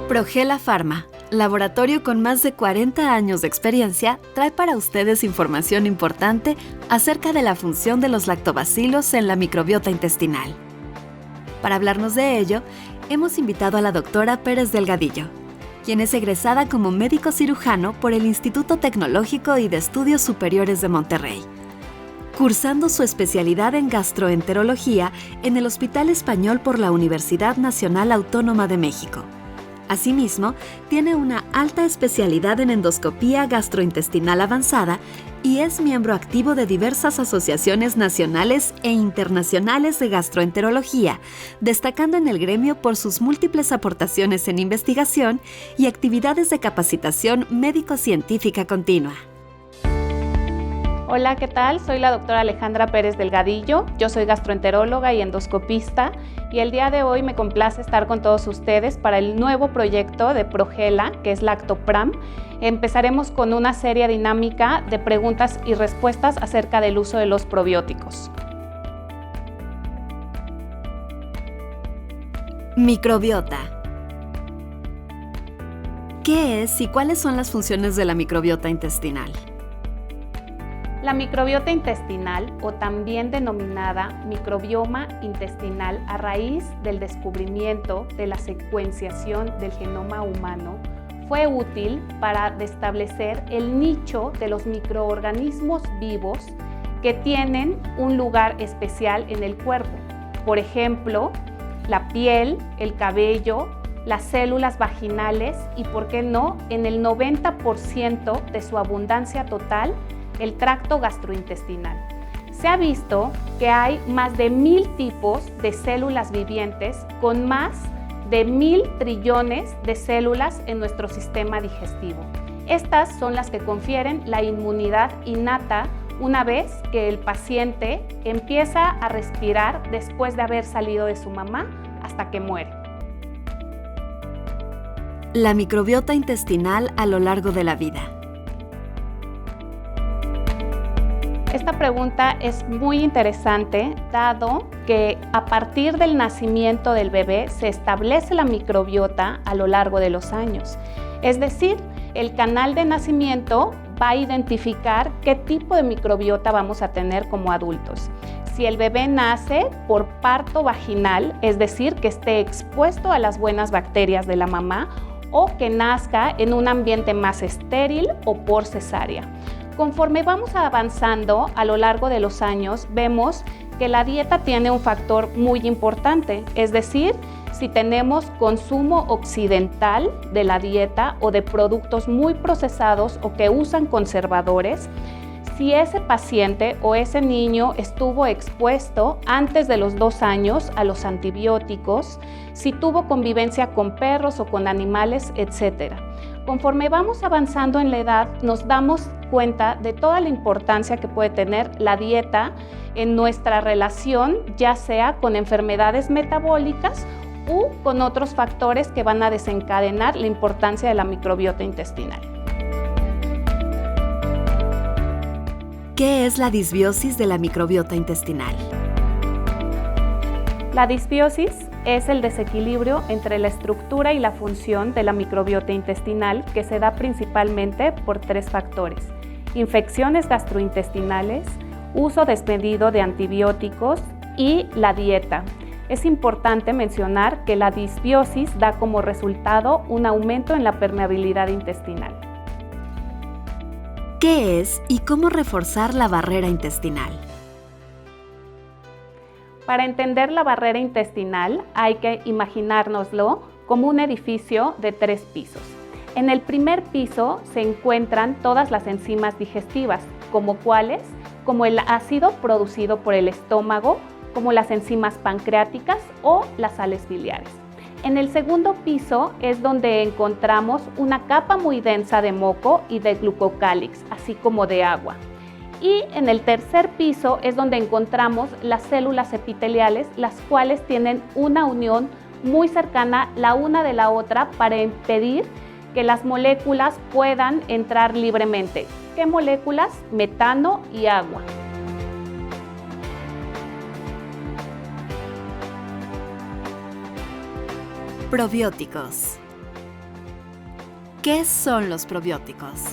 Progela Pharma, laboratorio con más de 40 años de experiencia, trae para ustedes información importante acerca de la función de los lactobacilos en la microbiota intestinal. Para hablarnos de ello, hemos invitado a la doctora Pérez Delgadillo, quien es egresada como médico cirujano por el Instituto Tecnológico y de Estudios Superiores de Monterrey, cursando su especialidad en gastroenterología en el Hospital Español por la Universidad Nacional Autónoma de México. Asimismo, tiene una alta especialidad en endoscopía gastrointestinal avanzada y es miembro activo de diversas asociaciones nacionales e internacionales de gastroenterología, destacando en el gremio por sus múltiples aportaciones en investigación y actividades de capacitación médico-científica continua. Hola, ¿qué tal? Soy la doctora Alejandra Pérez Delgadillo. Yo soy gastroenteróloga y endoscopista y el día de hoy me complace estar con todos ustedes para el nuevo proyecto de Progela, que es LactoPram. Empezaremos con una serie dinámica de preguntas y respuestas acerca del uso de los probióticos. Microbiota. ¿Qué es y cuáles son las funciones de la microbiota intestinal? La microbiota intestinal, o también denominada microbioma intestinal a raíz del descubrimiento de la secuenciación del genoma humano, fue útil para establecer el nicho de los microorganismos vivos que tienen un lugar especial en el cuerpo. Por ejemplo, la piel, el cabello, las células vaginales y, ¿por qué no?, en el 90% de su abundancia total, el tracto gastrointestinal. Se ha visto que hay más de 1000 tipos de células vivientes con más de 1000 trillones de células en nuestro sistema digestivo. Estas son las que confieren la inmunidad innata una vez que el paciente empieza a respirar después de haber salido de su mamá hasta que muere. La microbiota intestinal a lo largo de la vida. Esta pregunta es muy interesante, dado que a partir del nacimiento del bebé se establece la microbiota a lo largo de los años. Es decir, el canal de nacimiento va a identificar qué tipo de microbiota vamos a tener como adultos. Si el bebé nace por parto vaginal, es decir, que esté expuesto a las buenas bacterias de la mamá, o que nazca en un ambiente más estéril o por cesárea. Conforme vamos avanzando a lo largo de los años, vemos que la dieta tiene un factor muy importante, es decir, si tenemos consumo occidental de la dieta o de productos muy procesados o que usan conservadores, si ese paciente o ese niño estuvo expuesto antes de los 2 años a los antibióticos, si tuvo convivencia con perros o con animales, etc. Conforme vamos avanzando en la edad, nos damos cuenta de toda la importancia que puede tener la dieta en nuestra relación, ya sea con enfermedades metabólicas u con otros factores que van a desencadenar la importancia de la microbiota intestinal. ¿Qué es la disbiosis de la microbiota intestinal? La disbiosis es el desequilibrio entre la estructura y la función de la microbiota intestinal que se da principalmente por 3 factores: infecciones gastrointestinales, uso desmedido de antibióticos y la dieta. Es importante mencionar que la disbiosis da como resultado un aumento en la permeabilidad intestinal. ¿Qué es y cómo reforzar la barrera intestinal? Para entender la barrera intestinal hay que imaginárnoslo como un edificio de 3 pisos. En el primer piso se encuentran todas las enzimas digestivas, como el ácido producido por el estómago, como las enzimas pancreáticas o las sales biliares. En el segundo piso es donde encontramos una capa muy densa de moco y de glucocálix, así como de agua. Y en el tercer piso es donde encontramos las células epiteliales, las cuales tienen una unión muy cercana la una de la otra para impedir que las moléculas puedan entrar libremente. ¿Qué moléculas? Metano y agua. Probióticos. ¿Qué son los probióticos?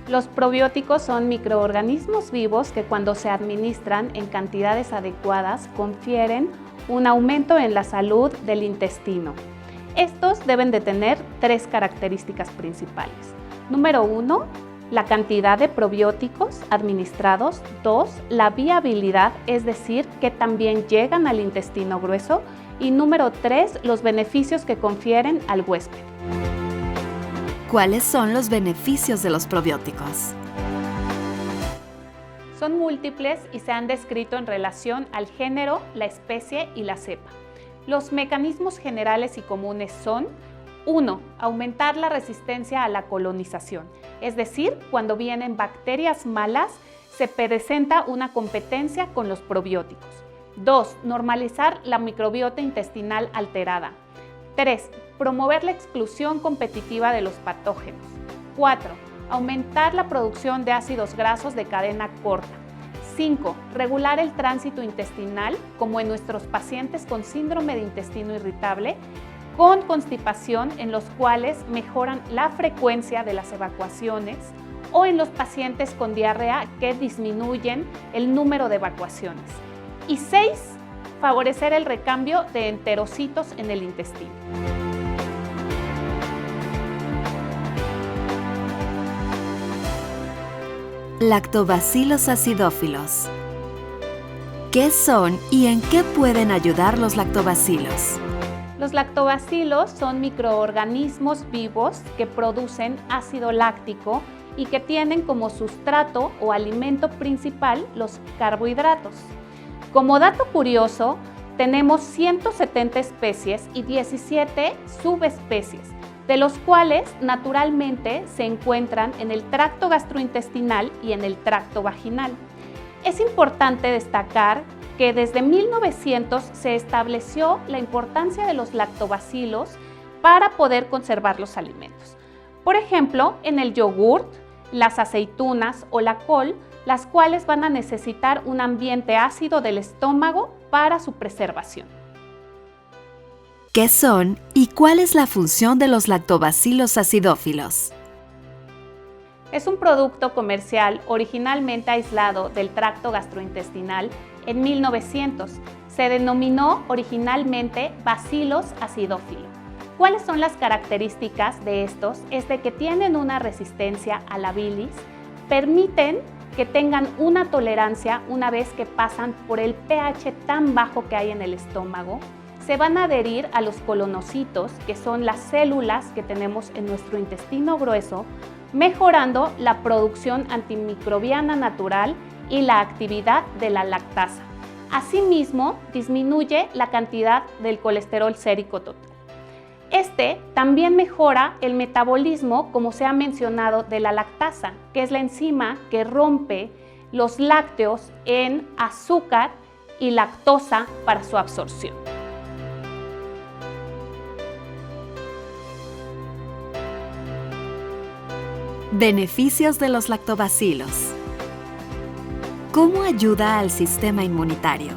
Los probióticos son microorganismos vivos que cuando se administran en cantidades adecuadas confieren un aumento en la salud del intestino. Estos deben de tener 3 características principales. Número 1, la cantidad de probióticos administrados. 2, la viabilidad, es decir, que también llegan al intestino grueso. Y número 3, los beneficios que confieren al huésped. ¿Cuáles son los beneficios de los probióticos? Son múltiples y se han descrito en relación al género, la especie y la cepa. Los mecanismos generales y comunes son: 1. Aumentar la resistencia a la colonización, es decir, cuando vienen bacterias malas, se presenta una competencia con los probióticos. 2. Normalizar la microbiota intestinal alterada. 3. Promover la exclusión competitiva de los patógenos. 4. Aumentar la producción de ácidos grasos de cadena corta. 5. Regular el tránsito intestinal, como en nuestros pacientes con síndrome de intestino irritable, con constipación, en los cuales mejoran la frecuencia de las evacuaciones, o en los pacientes con diarrea, que disminuyen el número de evacuaciones. Y 6. Favorecer el recambio de enterocitos en el intestino. Lactobacillus acidófilos. ¿Qué son y en qué pueden ayudar los lactobacilos? Los lactobacilos son microorganismos vivos que producen ácido láctico y que tienen como sustrato o alimento principal los carbohidratos. Como dato curioso, tenemos 170 especies y 17 subespecies, de los cuales naturalmente se encuentran en el tracto gastrointestinal y en el tracto vaginal. Es importante destacar que desde 1900 se estableció la importancia de los lactobacilos para poder conservar los alimentos. Por ejemplo, en el yogurt, las aceitunas o la col, las cuales van a necesitar un ambiente ácido del estómago para su preservación. ¿Qué son y cuál es la función de los lactobacilos acidófilos? Es un producto comercial originalmente aislado del tracto gastrointestinal en 1900. Se denominó originalmente Bacillus acidophilus. ¿Cuáles son las características de estos? Es de que tienen una resistencia a la bilis, permiten que tengan una tolerancia una vez que pasan por el pH tan bajo que hay en el estómago. Se van a adherir a los colonocitos, que son las células que tenemos en nuestro intestino grueso, mejorando la producción antimicrobiana natural y la actividad de la lactasa. Asimismo, disminuye la cantidad del colesterol sérico total. Este también mejora el metabolismo, como se ha mencionado, de la lactasa, que es la enzima que rompe los lácteos en azúcar y lactosa para su absorción. Beneficios de los lactobacilos. ¿Cómo ayuda al sistema inmunitario?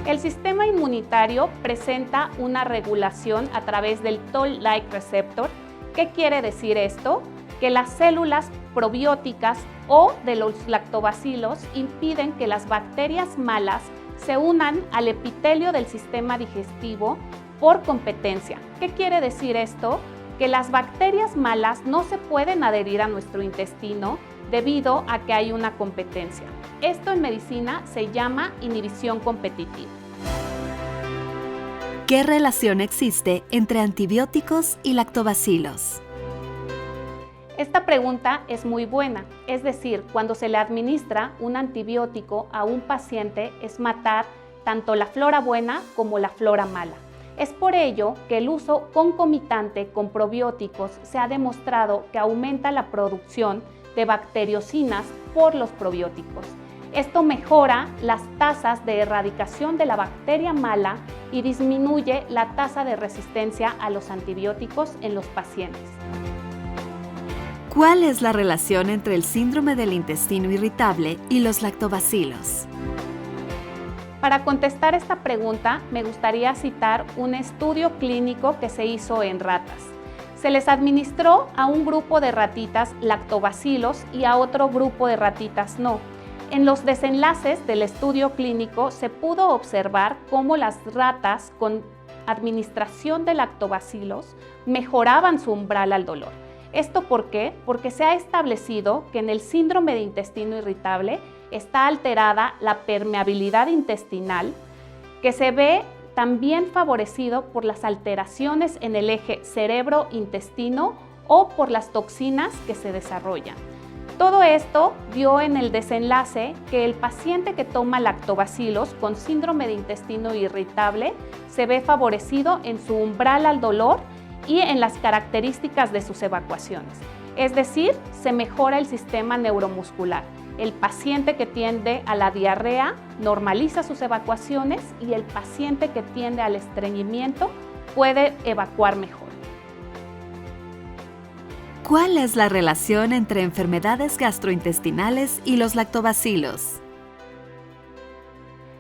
El sistema inmunitario presenta una regulación a través del Toll-like receptor. ¿Qué quiere decir esto? Que las células probióticas o de los lactobacilos impiden que las bacterias malas se unan al epitelio del sistema digestivo por competencia. ¿Qué quiere decir esto? Que las bacterias malas no se pueden adherir a nuestro intestino debido a que hay una competencia. Esto en medicina se llama inhibición competitiva. ¿Qué relación existe entre antibióticos y lactobacilos? Esta pregunta es muy buena, es decir, cuando se le administra un antibiótico a un paciente es matar tanto la flora buena como la flora mala. Es por ello que el uso concomitante con probióticos se ha demostrado que aumenta la producción de bacteriocinas por los probióticos. Esto mejora las tasas de erradicación de la bacteria mala y disminuye la tasa de resistencia a los antibióticos en los pacientes. ¿Cuál es la relación entre el síndrome del intestino irritable y los lactobacilos? Para contestar esta pregunta, me gustaría citar un estudio clínico que se hizo en ratas. Se les administró a un grupo de ratitas lactobacilos y a otro grupo de ratitas no. En los desenlaces del estudio clínico se pudo observar cómo las ratas con administración de lactobacilos mejoraban su umbral al dolor. ¿Esto por qué? Porque se ha establecido que en el síndrome de intestino irritable está alterada la permeabilidad intestinal, que se ve también favorecido por las alteraciones en el eje cerebro-intestino o por las toxinas que se desarrollan. Todo esto dio en el desenlace que el paciente que toma lactobacilos con síndrome de intestino irritable se ve favorecido en su umbral al dolor y en las características de sus evacuaciones. Es decir, se mejora el sistema neuromuscular. El paciente que tiende a la diarrea normaliza sus evacuaciones y el paciente que tiende al estreñimiento puede evacuar mejor. ¿Cuál es la relación entre enfermedades gastrointestinales y los lactobacilos?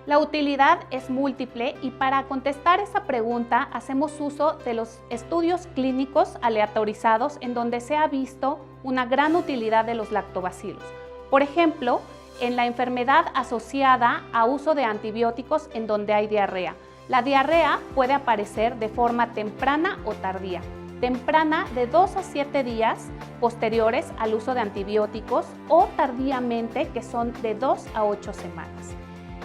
La utilidad es múltiple y para contestar esa pregunta hacemos uso de los estudios clínicos aleatorizados en donde se ha visto una gran utilidad de los lactobacilos. Por ejemplo, en la enfermedad asociada a uso de antibióticos en donde hay diarrea. La diarrea puede aparecer de forma temprana o tardía. Temprana de 2 a 7 días posteriores al uso de antibióticos o tardíamente que son de 2 a 8 semanas.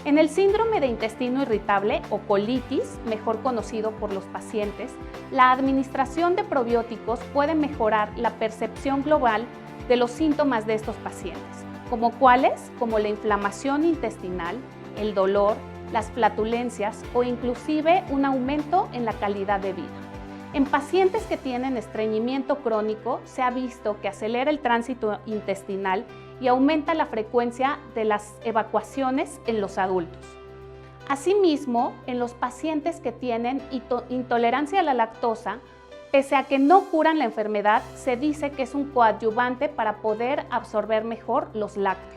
En el síndrome de intestino irritable o colitis, mejor conocido por los pacientes, la administración de probióticos puede mejorar la percepción global de los síntomas de estos pacientes, como cuáles, como la inflamación intestinal, el dolor, las flatulencias o inclusive un aumento en la calidad de vida. En pacientes que tienen estreñimiento crónico se ha visto que acelera el tránsito intestinal y aumenta la frecuencia de las evacuaciones en los adultos. Asimismo, en los pacientes que tienen intolerancia a la lactosa, pese a que no curan la enfermedad, se dice que es un coadyuvante para poder absorber mejor los lácteos.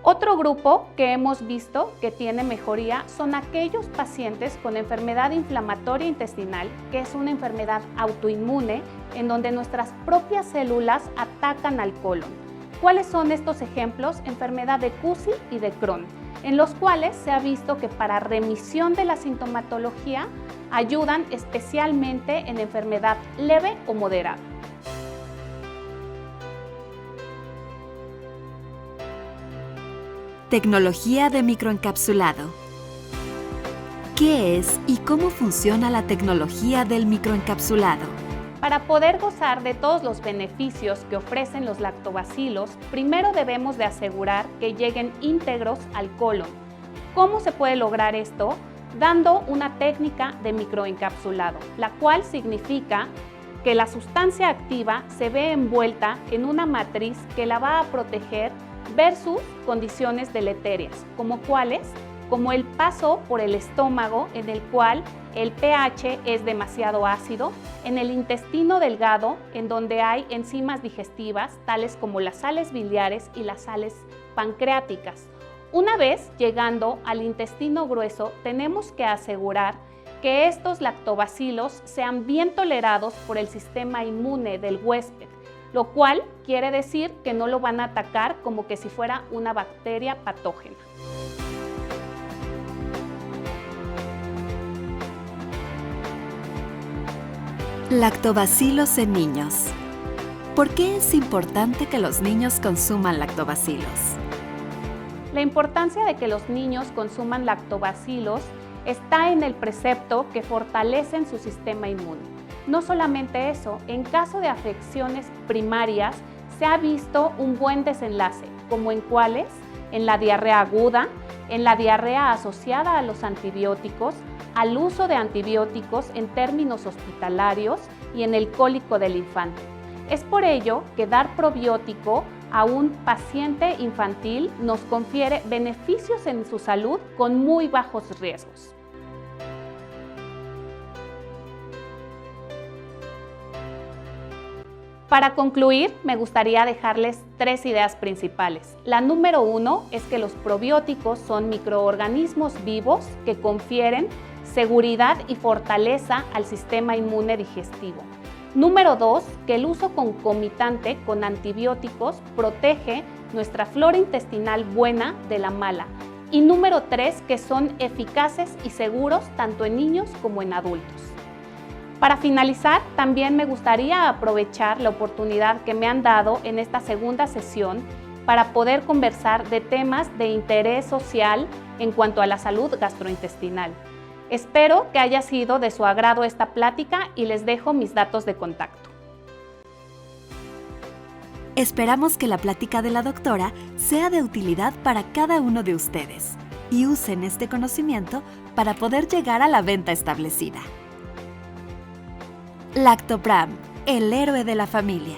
Otro grupo que hemos visto que tiene mejoría son aquellos pacientes con enfermedad inflamatoria intestinal, que es una enfermedad autoinmune en donde nuestras propias células atacan al colon. ¿Cuáles son estos ejemplos? Enfermedad de Cusi y de Crohn, en los cuales se ha visto que para remisión de la sintomatología ayudan especialmente en enfermedad leve o moderada. Tecnología de microencapsulado. ¿Qué es y cómo funciona la tecnología del microencapsulado? Para poder gozar de todos los beneficios que ofrecen los lactobacilos, primero debemos de asegurar que lleguen íntegros al colon. ¿Cómo se puede lograr esto? Dando una técnica de microencapsulado, la cual significa que la sustancia activa se ve envuelta en una matriz que la va a proteger versus condiciones deleterias, como cuáles, como el paso por el estómago en el cual el pH es demasiado ácido, en el intestino delgado en donde hay enzimas digestivas tales como las sales biliares y las sales pancreáticas. Una vez llegando al intestino grueso, tenemos que asegurar que estos lactobacilos sean bien tolerados por el sistema inmune del huésped, lo cual quiere decir que no lo van a atacar como que si fuera una bacteria patógena. Lactobacilos en niños. ¿Por qué es importante que los niños consuman lactobacilos? La importancia de que los niños consuman lactobacilos está en el precepto que fortalecen su sistema inmune. No solamente eso, en caso de afecciones primarias se ha visto un buen desenlace, como en cuáles, en la diarrea aguda, en la diarrea asociada a los antibióticos, al uso de antibióticos en términos hospitalarios y en el cólico del infante. Es por ello que dar probiótico a un paciente infantil nos confiere beneficios en su salud con muy bajos riesgos. Para concluir, me gustaría dejarles 3 ideas principales. La número 1 es que los probióticos son microorganismos vivos que confieren seguridad y fortaleza al sistema inmune digestivo. Número 2, que el uso concomitante con antibióticos protege nuestra flora intestinal buena de la mala. Y número 3, que son eficaces y seguros tanto en niños como en adultos. Para finalizar, también me gustaría aprovechar la oportunidad que me han dado en esta segunda sesión para poder conversar de temas de interés social en cuanto a la salud gastrointestinal. Espero que haya sido de su agrado esta plática y les dejo mis datos de contacto. Esperamos que la plática de la doctora sea de utilidad para cada uno de ustedes y usen este conocimiento para poder llegar a la venta establecida. Lactopram, el héroe de la familia.